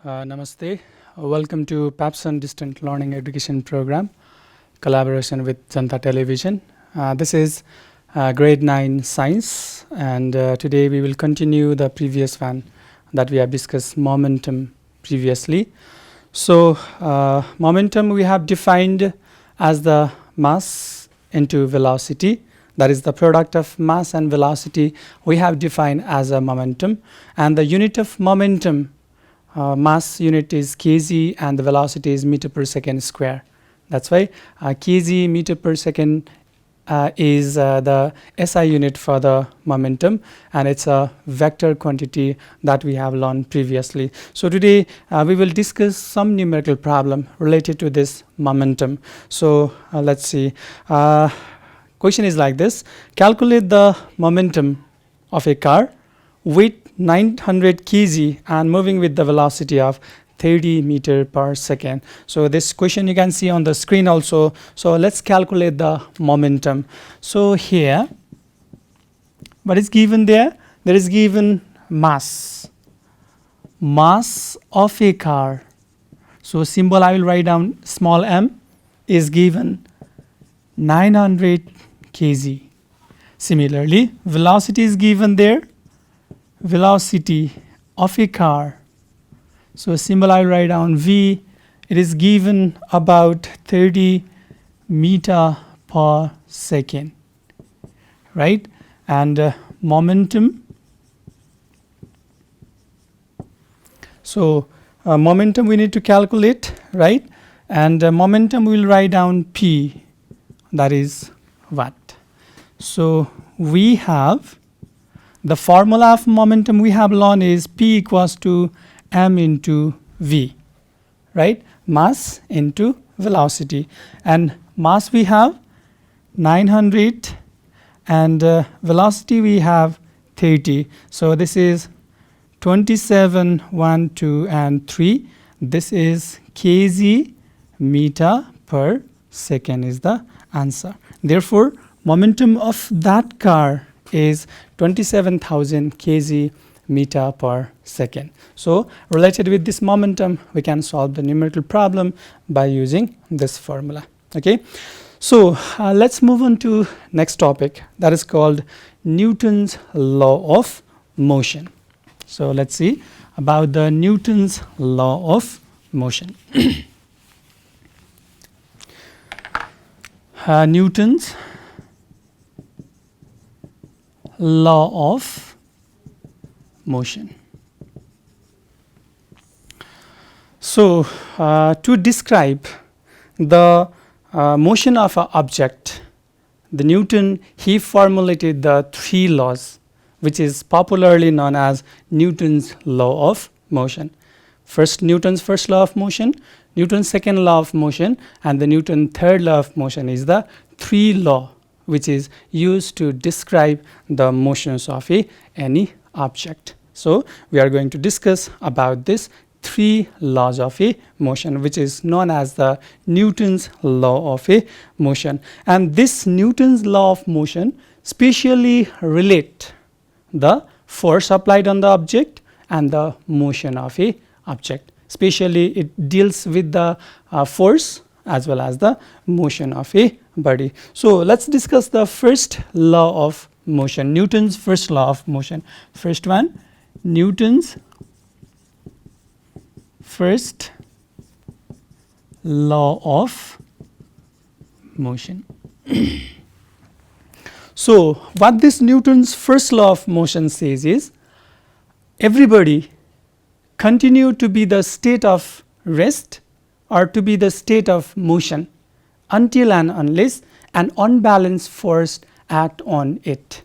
Namaste. Welcome to Pabson Distant Learning Education Program, collaboration with JanataTelevision. This is Grade 9 Science, and today we will continue the previous one that we have discussed momentum previously. So, momentum we have defined as the mass into velocity. That is the product of mass and velocity we have defined as a momentum, and the unit of momentum mass unit is kg and the velocity is meter per second square. That's why kg meter per second is the SI unit for the momentum, and it's a vector quantity that we have learned previously. So today we will discuss some numerical problem related to this momentum. So let's see. Question is like this: calculate the momentum of a car with 900 kg and moving with the velocity of 30 meter per second. So this question you can see on the screen also. So let's calculate the momentum. So here, what is given there? There is given mass of a car. So symbol I will write down small m is given 900 kg. Similarly, velocity is given there. Velocity of a car, so symbol I write down v, it is given about 30 meter per second, right? And momentum, so momentum we need to calculate, right? And momentum we will write down p, that is what. So we have the formula of momentum we have learned is P equals to m into v, right? Mass into velocity, and mass we have 900 and velocity we have 30. So this is 27, 1, 2 and 3. This is kg meter per second is the answer. Therefore, momentum of that car is 27,000 kg meter per second. So related with this momentum, we can solve the numerical problem by using this formula. Okay, so let's move on to next topic, that is called Newton's law of motion. So let's see about the Newton's law of motion. Newton's law of motion. So to describe the motion of an object, the Newton, he formulated the three laws, which is popularly known as Newton's law of motion. First, Newton's first law of motion, Newton's second law of motion, and the Newton's third law of motion is the three law which is used to describe the motions of any object. So we are going to discuss about this three laws of a motion, which is known as the Newton's law of a motion. And this Newton's law of motion specially relate the force applied on the object and the motion of a object. Especially it deals with the force as well as the motion of a body. So let's discuss the first law of motion, Newton's first law of motion. First one, Newton's first law of motion. So what this Newton's first law of motion says is, everybody continue to be the state of rest or to be the state of motion until and unless an unbalanced force act on it,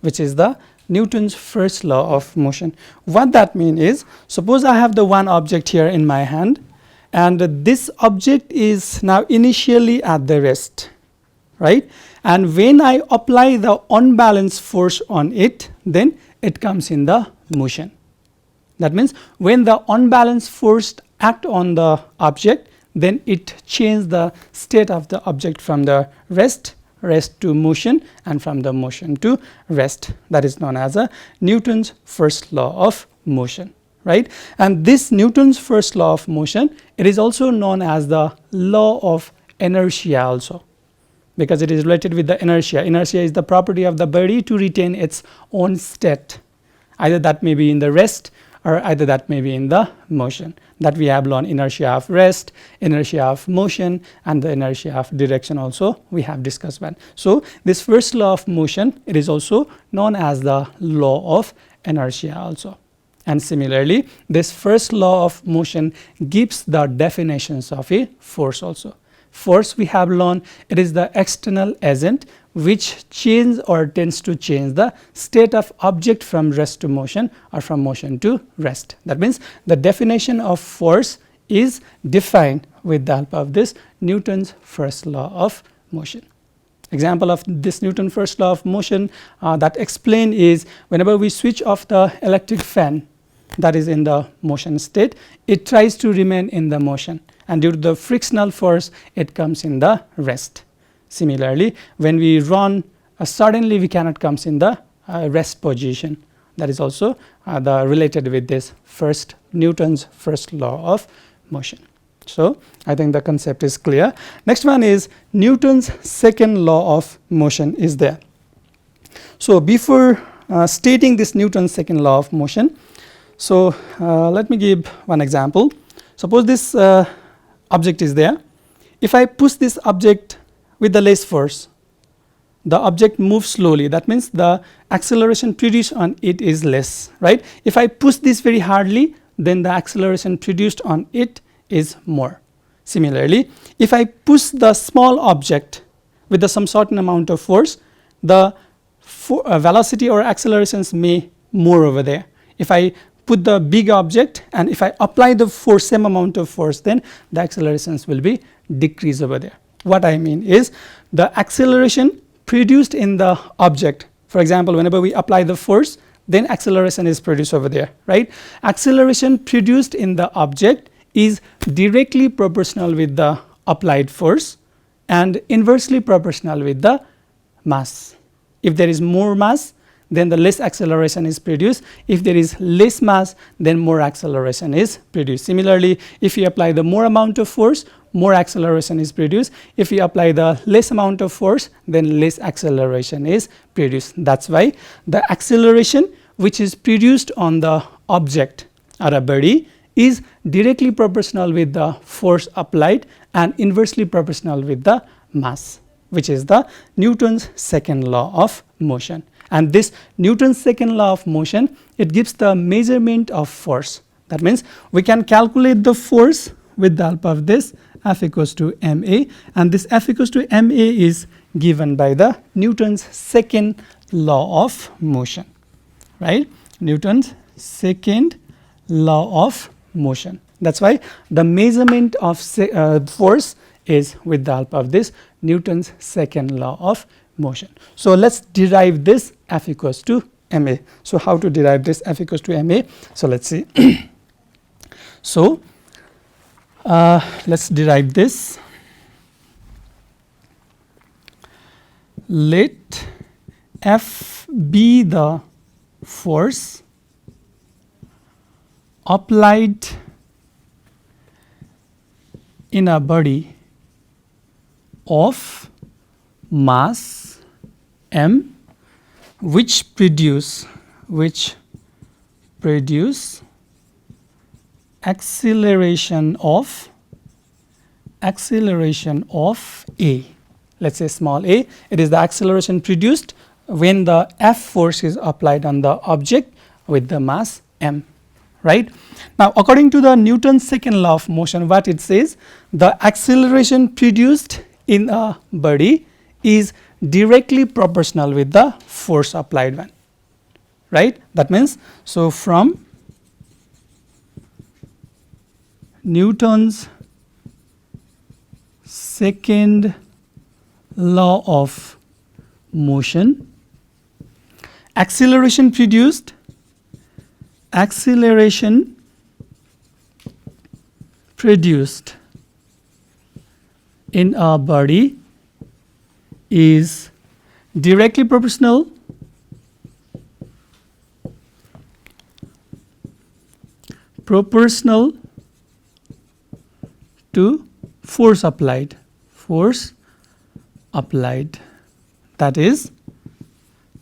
which is the Newton's first law of motion. What that means is, suppose I have the one object here in my hand, and this object is now initially at the rest, right? And when I apply the unbalanced force on it, then it comes in the motion. That means when the unbalanced force act on the object, then it changes the state of the object from the rest to motion, and from the motion to rest. That is known as a Newton's first law of motion, right? And this Newton's first law of motion, it is also known as the law of inertia also, because it is related with the inertia. Inertia is the property of the body to retain its own state. Either that may be in the rest or either that may be in the motion. That we have learned inertia of rest, inertia of motion, and the inertia of direction also we have discussed that. So this first law of motion, it is also known as the law of inertia also. And similarly, this first law of motion gives the definitions of a force also. Force, we have learned, it is the external agent which changes or tends to change the state of object from rest to motion or from motion to rest. That means the definition of force is defined with the help of this Newton's first law of motion. Example of this Newton's first law of motion that explained is whenever we switch off the electric fan that is in the motion state, it tries to remain in the motion, and due to the frictional force it comes in the rest. Similarly, when we run, suddenly we cannot come in the rest position. That is also related with this first Newton's first law of motion. So I think the concept is clear. Next one is Newton's second law of motion is there. So before stating this Newton's second law of motion, so let me give one example. Suppose this object is there. If I push this object with the less force, the object moves slowly. That means the acceleration produced on it is less, right? If I push this very hardly, then the acceleration produced on it is more. Similarly, if I push the small object with some certain amount of force, the velocity or accelerations may more over there. If I put the big object and if I apply the force, same amount of force, then the accelerations will be decreased over there. What I mean is the acceleration produced in the object, for example, whenever we apply the force, then acceleration is produced over there, right? Acceleration produced in the object is directly proportional with the applied force and inversely proportional with the mass. If there is more mass, then the less acceleration is produced. If there is less mass, then more acceleration is produced. Similarly, if you apply the more amount of force, more acceleration is produced. If you apply the less amount of force, then less acceleration is produced. That's why the acceleration which is produced on the object or a body is directly proportional with the force applied and inversely proportional with the mass, which is the Newton's second law of motion. And this Newton's second law of motion, it gives the measurement of force. That means we can calculate the force with the help of this F equals to ma, and this F equals to ma is given by the Newton's second law of motion, right? Newton's second law of motion. That's why the measurement of force is with the help of this Newton's second law of motion. So let's derive this F equals to ma. So how to derive this F equals to ma? So let's see. So let's derive this. Let F be the force applied in a body of mass m which produce acceleration of a. Let's say small a. It is the acceleration produced when the F force is applied on the object with the mass m, right? Now according to the Newton's second law of motion, what it says, the acceleration produced in a body is directly proportional with the force applied one, right? That means, so from Newton's second law of motion, acceleration produced in a body is directly proportional proportional to force applied. Force applied. That is,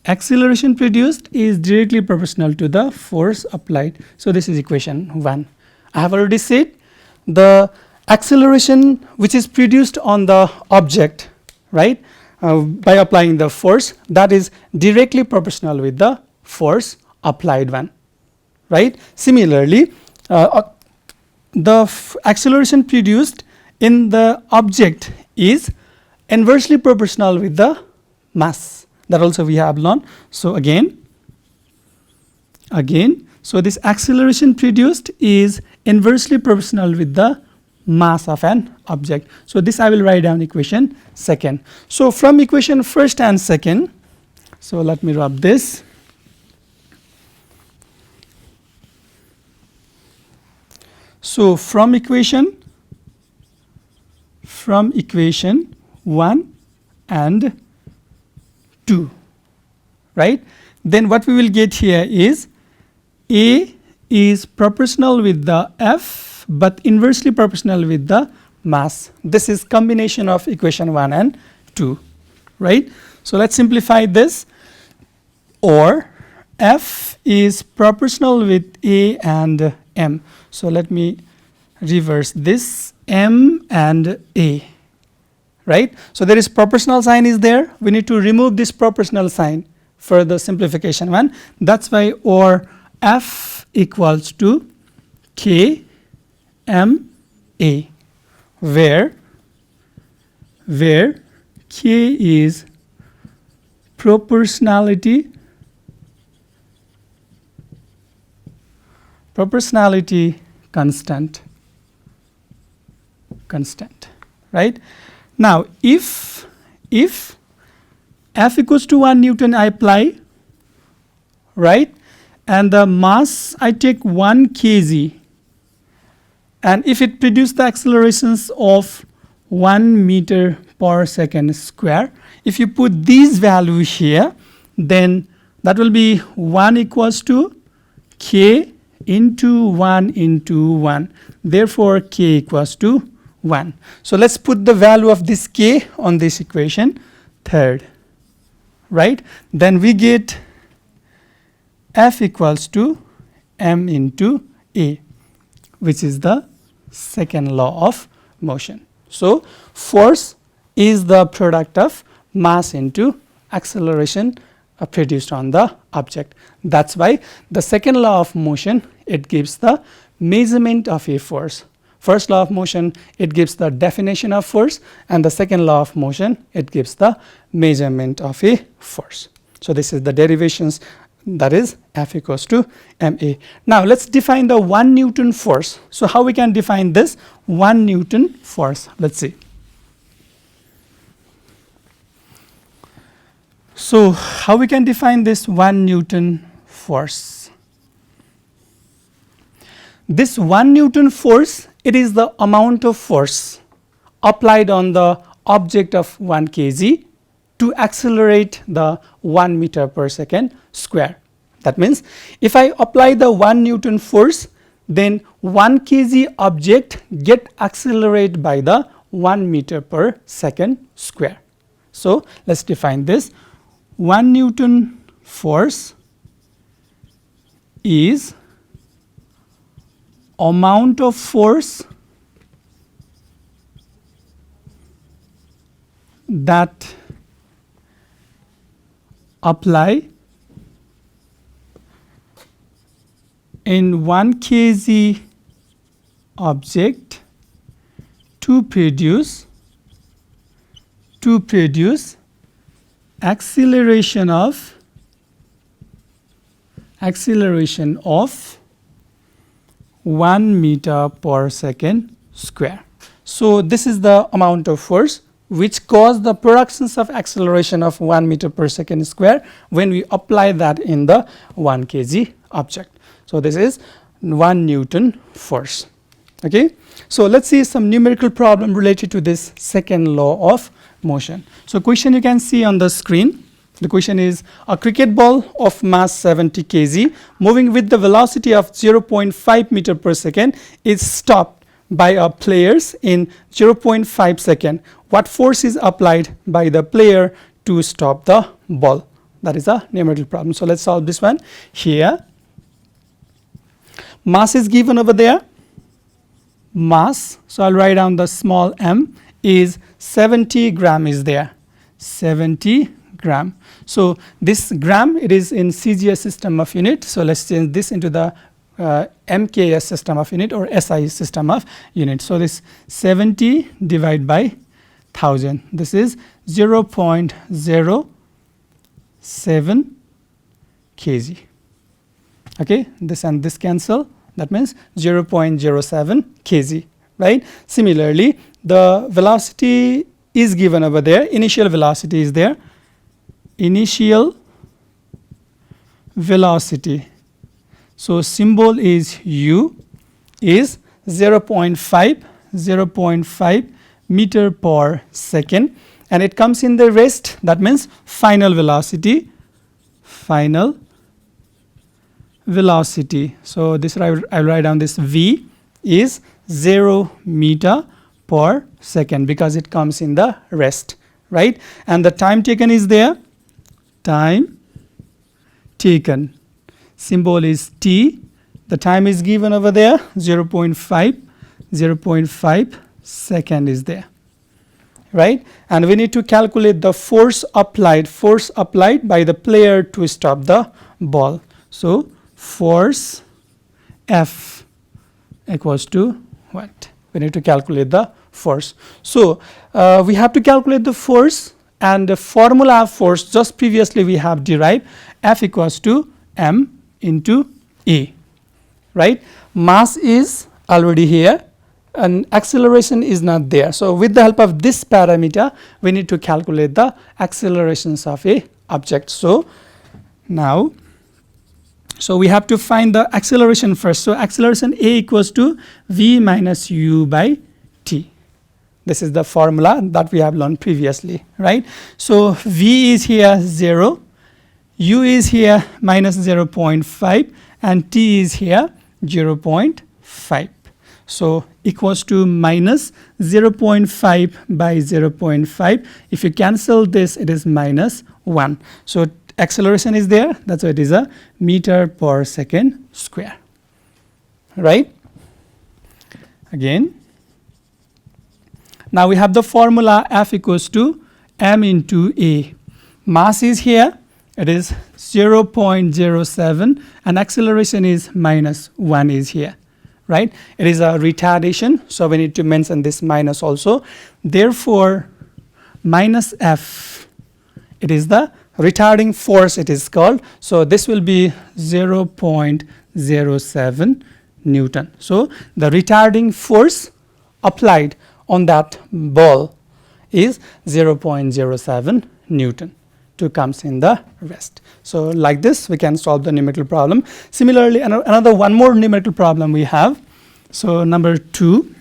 acceleration produced is directly proportional to the force applied. So this is equation 1. I have already said the acceleration which is produced on the object, right, by applying the force, that is directly proportional with the force applied one, right. Similarly, the acceleration produced in the object is inversely proportional with the mass. That also we have learned. So again, so this acceleration produced is inversely proportional with the mass of an object. So this I will write down equation 2nd. So from equation 1st and 2nd, so let me rub this. So from equation 1 and 2, right, then what we will get here is A is proportional with the F but inversely proportional with the mass. This is combination of equation 1 and 2, right. So let's simplify this. Or F is proportional with A and M. So let me reverse this, M and A, right. So there is proportional sign is there. We need to remove this proportional sign for the simplification one. That's why or F equals to K M A, where K is proportionality constant, right. Now if F equals to 1 Newton I apply, right, and the mass I take 1 kg, and if it produces the accelerations of 1 meter per second square, if you put these values here, then that will be 1 equals to K into 1 into 1. Therefore, K equals to 1. So let's put the value of this K on this equation 3rd, right. Then we get F equals to M into A, which is the 2nd law of motion. So force is the product of mass into acceleration produced on the object. That's why the 2nd law of motion, it gives the measurement of a force. First law of motion, it gives the definition of force, and the 2nd law of motion, it gives the measurement of a force. So this is the derivations, that is F equals to ma. Now let's define the 1 Newton force. So how we can define this 1 Newton force? Let's see. So how we can define this 1 Newton force? This 1 Newton force, it is the amount of force applied on the object of 1 kg to accelerate the 1 meter per second square. That means if I apply the 1 Newton force, then 1 kg object get accelerated by the 1 meter per second square. So let's define this. 1 Newton force is amount of force that apply in 1 kg object to produce acceleration of 1 meter per second square. So this is the amount of force which cause the productions of acceleration of 1 meter per second square when we apply that in the 1 kg object. So this is 1 Newton force. Okay. So let's see some numerical problem related to this 2nd law of motion. So question you can see on the screen. The question is, a cricket ball of mass 70 kg moving with the velocity of 0.5 meter per second is stopped by a players in 0.5 second. What force is applied by the player to stop the ball? That is a numerical problem. So let's solve this one. Here, mass is given over there. Mass, so I'll write down the small m, is 70 gram is there. 70 gram. So this gram, it is in CGS system of unit. So let's change this into the MKS system of unit or SI system of unit. So this 70 divided by 1000. This is 0.07 kg. Okay, this and this cancel. That means 0.07 kg, right? Similarly, the velocity is given over there. Initial velocity is there. Initial velocity. So symbol is U, is 0.5 meter per second, and it comes in the rest. That means final velocity. Final velocity. So this I'll write down this V is 0 meter per second because it comes in the rest, right? And the time taken is there. Time taken. Symbol is T. The time is given over there. 0.5 second is there, right? And we need to calculate the force applied by the player to stop the ball. So force F equals to what? We need to calculate the force. So we have to calculate the force, and the formula of force just previously we have derived. F equals to m into E, right? Mass is already here and acceleration is not there. So with the help of this parameter, we need to calculate the accelerations of a object. So now, so we have to find the acceleration first. So acceleration A equals to V minus U by T. This is the formula that we have learned previously, right? So V is here 0, U is here minus 0.5, and T is here 0.5. So equals to minus 0.5 by 0.5. If you cancel this, it is minus 1. So acceleration is there. That's why it is a meter per second square, right? Again, now we have the formula F equals to m into A. Mass is here. It is 0.07 and acceleration is minus 1 is here, right? It is a retardation, so we need to mention this minus also. Therefore, minus F, it is the retarding force, it is called. So this will be 0.07 Newton. So the retarding force applied on that ball is 0.07 Newton to comes in the rest. So like this we can solve the numerical problem. Similarly, another one more numerical problem we have. So number 2.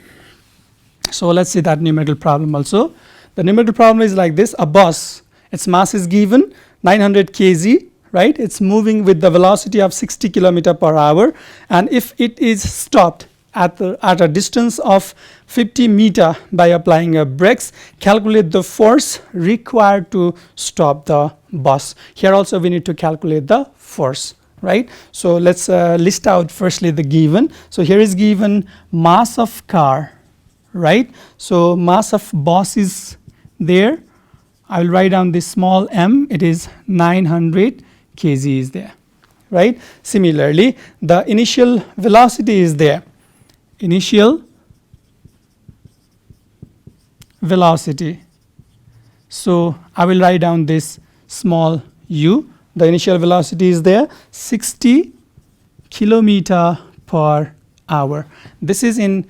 So let's see that numerical problem also. The numerical problem is like this. A bus, its mass is given 900 kg, right? It's moving with the velocity of 60 km per hour, and if it is stopped at a distance of 50 meter by applying a brakes, calculate the force required to stop the bus. Here also we need to calculate the force, right? So let's list out firstly the given. So here is given mass of car, right? So mass of bus is there. I will write down this small m. It is 900 kg is there, right? Similarly, the initial velocity is there. Initial velocity. So I will write down this small u. The initial velocity is there, 60 kilometer per hour. This is in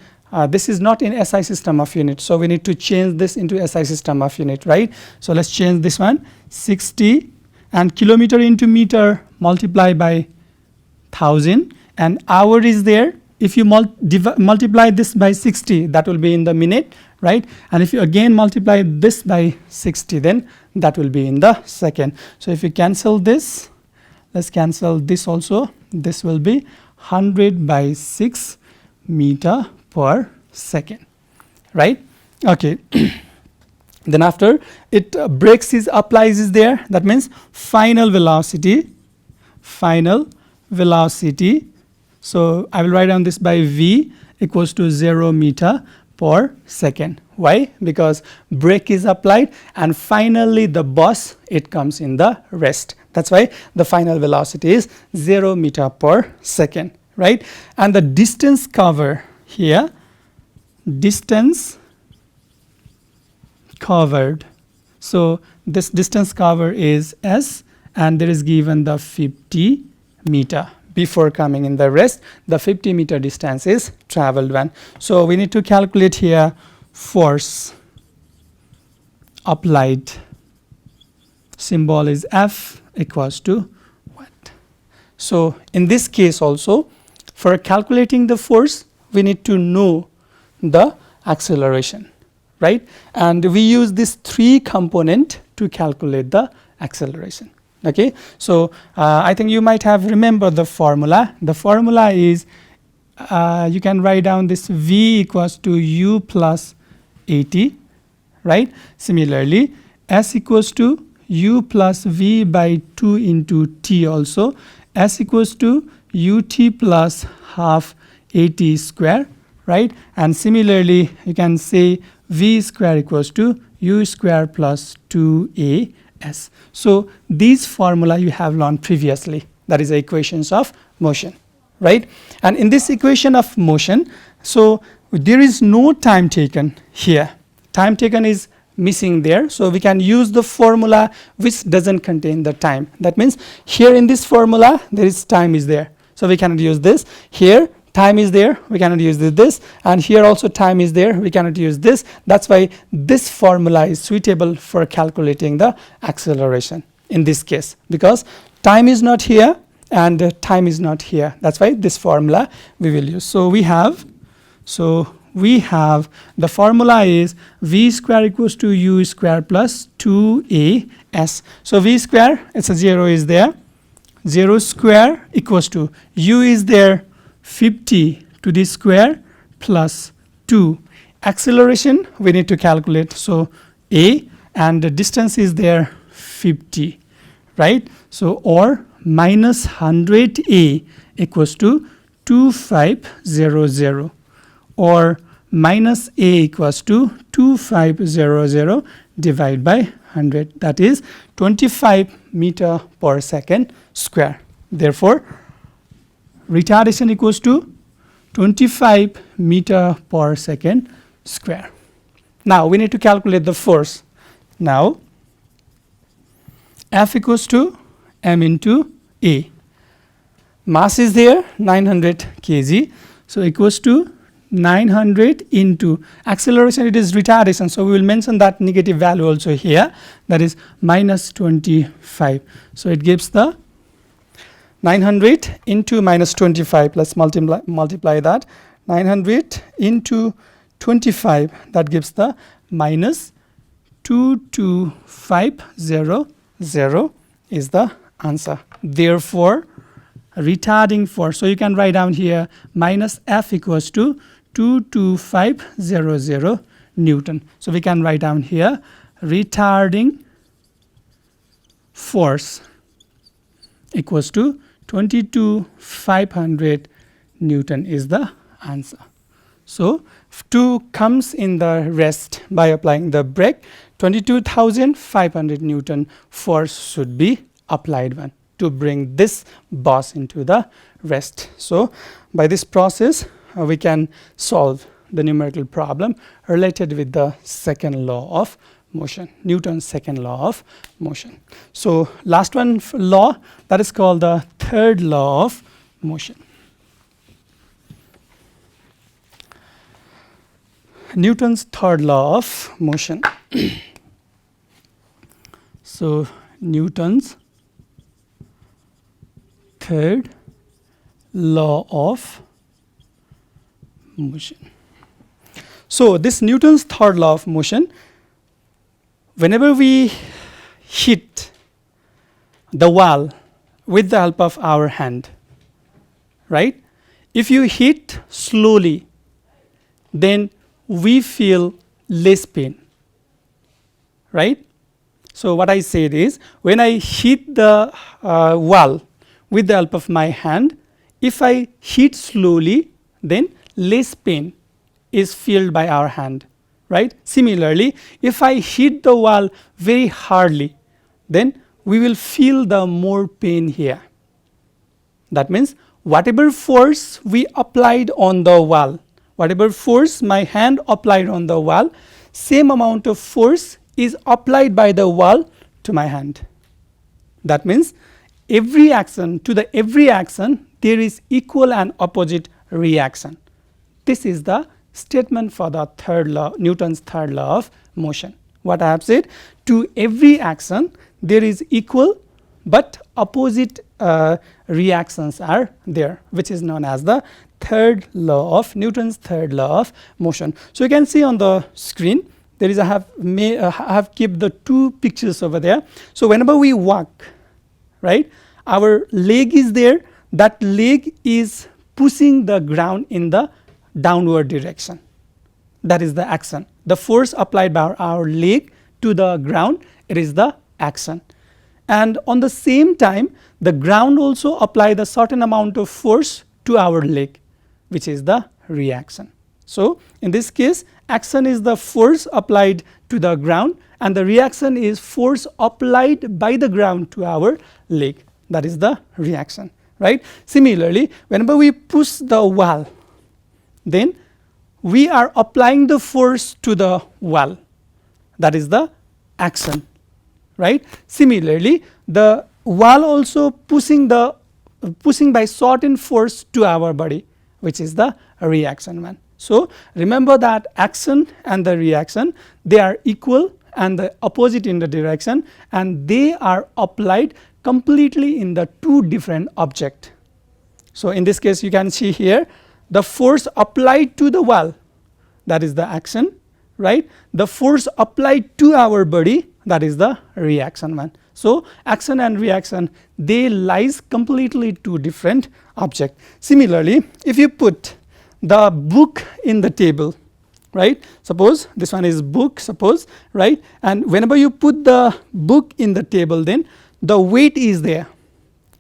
this is not in SI system of unit, so we need to change this into SI system of unit, right? So let's change this one, 60, and kilometer into meter multiply by 1000, and hour is there if you multiply this by 60, that will be in the minute, right? And if you again multiply this by 60, then that will be in the second. So if you cancel this, let's cancel this also. This will be 100 by 6 meter per second, right? Okay. Then after it brakes is applies is there, that means final velocity. So I will write down this by v equals to 0 meter per second. Why? Because brake is applied and finally the bus, it comes in the rest. That's why the final velocity is 0 meter per second, right? And the distance cover here, distance covered. So this distance cover is S, and there is given the 50 meter. Before coming in the rest, the 50 meter distance is traveled one. So we need to calculate here force applied. Symbol is F equals to what? So in this case also, for calculating the force, we need to know the acceleration, right? And we use this 3 component to calculate the acceleration. Okay, so I think you might have remembered the formula. The formula is you can write down this v equals to u plus at, right? Similarly, s equals to u plus v by 2 into t also. S equals to ut plus half at square, right? And similarly, you can say v square equals to u square plus 2a. S. So these formula you have learned previously, that is the equations of motion, right? And in this equation of motion, so there is no time taken here. Time taken is missing there, so we can use the formula which doesn't contain the time. That means here in this formula there is time is there, so we cannot use this. Here time is there, we cannot use this, and here also time is there, we cannot use this. That's why this formula is suitable for calculating the acceleration in this case, because time is not here and time is not here. That's why this formula we will use. So we have the formula is v square equals to u square plus 2as. So v square, it's a 0 is there, 0 square equals to u is there 50 to the square plus 2. Acceleration we need to calculate. So a, and the distance is there 50, right? So or minus 100a equals to 2500, or minus a equals to 2500 divided by 100, that is 25 meter per second square. Therefore retardation equals to 25 meter per second square. Now we need to calculate the force. Now F equals to m into a. Mass is there 900 kg, so equals to 900 into acceleration, it is retardation, so we will mention that negative value also here, that is minus 25. So it gives the 900 into minus 25, let's multiply that. 900 into 25, that gives the minus 22500 is the answer. Therefore retarding force, so you can write down here minus F equals to 22500 Newton. So we can write down here retarding force equals to 22,500 Newton is the answer. So 2 comes in the rest by applying the brake. 22,500 Newton force should be applied one to bring this bus into the rest. So by this process we can solve the numerical problem related with the second law of motion, Newton's second law of motion. So last one law, that is called the third law of motion. Newton's third law of motion. So Newton's third law of motion. So this Newton's third law of motion, whenever we hit the wall with the help of our hand, right? If you hit slowly, then we feel less pain, right? So what I said is, when I hit the wall with the help of my hand, if I hit slowly, then less pain is felt by our hand, right? Similarly, if I hit the wall very hardly, then we will feel the more pain here. That means whatever force we applied on the wall, whatever force my hand applied on the wall, same amount of force is applied by the wall to my hand. That means every action, there is equal and opposite reaction. This is the statement for the third law, Newton's third law of motion. What I have said, to every action there is equal but opposite reactions are there, which is known as the third law of Newton's third law of motion. So you can see on the screen, there is I have kept the two pictures over there. So whenever we walk, right, our leg is there, that leg is pushing the ground in the downward direction. That is the action. The force applied by our leg to the ground, it is the action. And on the same time, the ground also apply the certain amount of force to our leg, which is the reaction. So in this case, action is the force applied to the ground, and the reaction is force applied by the ground to our leg. That is the reaction, right? Similarly, whenever we push the wall, then we are applying the force to the wall. That is the action, right? Similarly, the wall also pushing by certain force to our body, which is the reaction one. So remember that action and the reaction, they are equal and the opposite in the direction, and they are applied completely in the two different objects. So in this case, you can see here the force applied to the wall, that is the action, right? The force applied to our body, that is the reaction one. So action and reaction, they lies completely two different objects. Similarly, if you put the book in the table, right? Suppose this one is book, suppose, right? And whenever you put the book in the table, then the weight is there,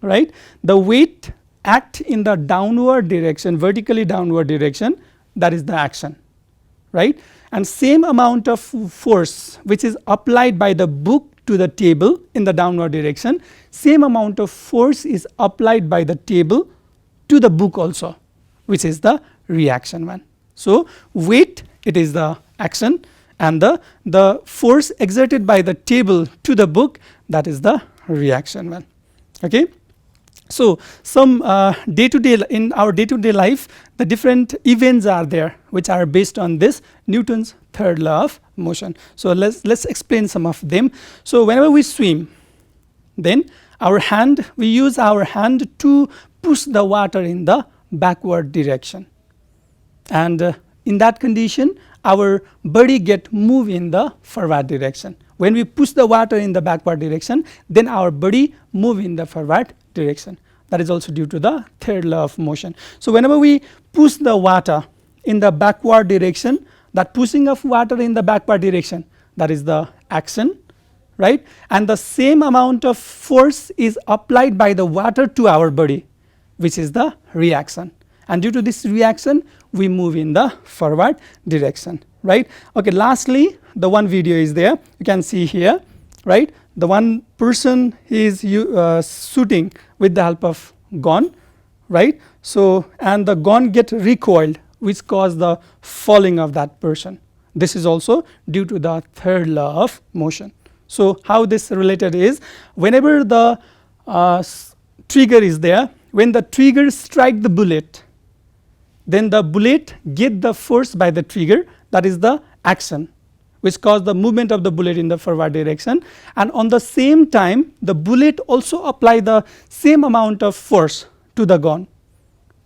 right? The weight act in the downward direction, vertically downward direction, that is the action, right? And same amount of force which is applied by the book to the table in the downward direction, same amount of force is applied by the table to the book also, which is the reaction one. So weight, it is the action, and the force exerted by the table to the book, that is the reaction one. Okay. So some in our day-to-day life, the different events are there which are based on this Newton's third law of motion. So let's explain some of them. So whenever we swim, then we use our hand to push the water in the backward direction, and in that condition our body get move in the forward direction. When we push the water in the backward direction, then our body move in the forward direction. That is also due to the third law of motion. So whenever we push the water in the backward direction, that pushing of water in the backward direction, that is the action, right? And the same amount of force is applied by the water to our body, which is the reaction. And due to this reaction, we move in the forward direction, right? Okay, lastly, the one video is there. You can see here, right? The one person is shooting with the help of gun, right? So, and the gun get recoiled, which cause the falling of that person. This is also due to the third law of motion. So how this related is, whenever the trigger is there, when the trigger strike the bullet, then the bullet get the force by the trigger, that is the action, which cause the movement of the bullet in the forward direction. And on the same time, the bullet also apply the same amount of force to the gun,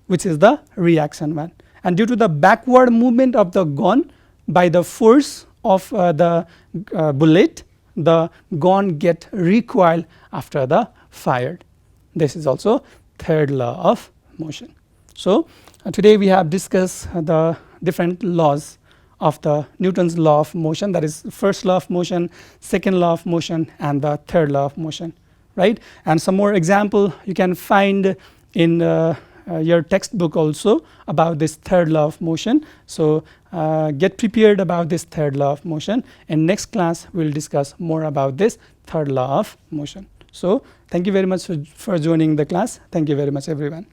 which is the reaction one. and due to the backward movement of the gun by the force of the bullet, the gun get recoil after the fired. This is also third law of motion. So today we have discussed the different laws of the Newton's law of motion, that is first law of motion, second law of motion, and the third law of motion, right? And some more example you can find in your textbook also about this third law of motion. So get prepared about this third law of motion. In next class we will discuss more about this third law of motion. So thank you very much for joining the class. Thank you very much, everyone.